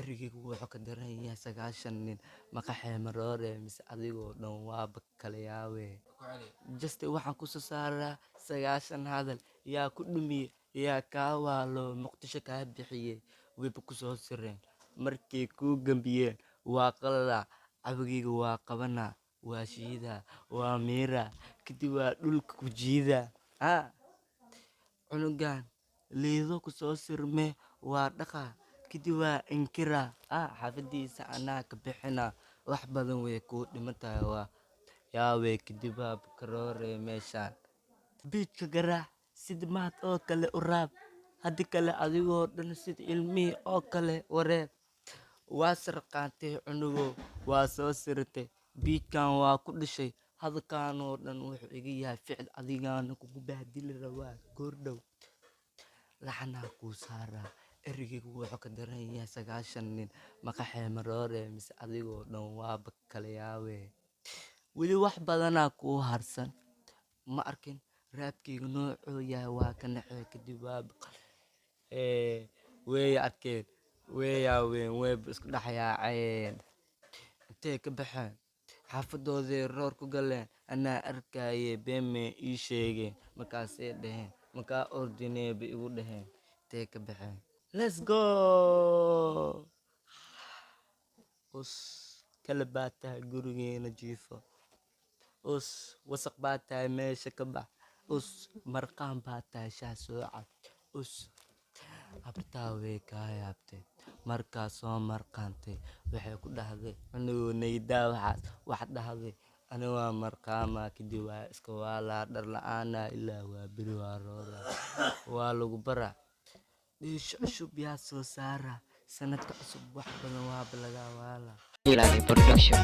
erigeygu wuxuu ka daran yahay 9 nin maqaxee maroore mise adigoo dhan waaba kala yaawe just waxaan ku soo saaraa 9 hadal yaa ku dhumiye yaa kaa waalo muqdisho kaa bixiye wayba ku soo sireen markay kuu gambiyeen waa qalala cabigeyga waa qabanaa waa shiidaa waa miiraa kadib waa dhulka ku jiidaa cunugan liido ku soo sirme waa dhaqaa kadib waa inkiraa xaafadiisa anaa ka bixinaa wax badan way kuu dhimantahay waa yaawe kadib waa karoore meeshaan biidka garaac sida maad oo kale u raab haddi kale adigoo dhan sida ilmihii oo kale wareeb waa sarqaantay cunugow waa soo siratay biidkan waa ku dhashay hadalkaanoo dhan wuxuu iga yahay ficil adigaana kugu bahdili rabaa goordhow laxanaa kuu saaraa erigeygu wuxuu ka daran yahay 9 nin maqaxee maroore mise adigoo dhan waaba kala yaawe weli wax badanaa kuu harsan ma arkin raabkeyga noocuu yahay waa ka naxee kadib waaba way arkeen way yaaween wayba isku dhex yaaceen intee ka baxeen xaafadooday roor ku galeen anaa arkaye beemay ii sheegeen markaasay dhaheen markaa ordinee bay igu dhaheen intee ka baxeen let's go us kala baa tahay gurigeena jiifo us wasaq baa tahay meesha ka bax us marqaan baa tahay shaah soo cab us habtaa way kaa yaabtay markaa soo marqaantay waxay ku dhahday anigoo naydaa wax dhahday ani waa marqaamaa kadib waa iska waalaa dhar la-aanaa ilaa waa beri waa roora waa lagu baraa dhiisho cusub yaa soo saaraa sanadka cusub wax badan waaba laga waalaa Production.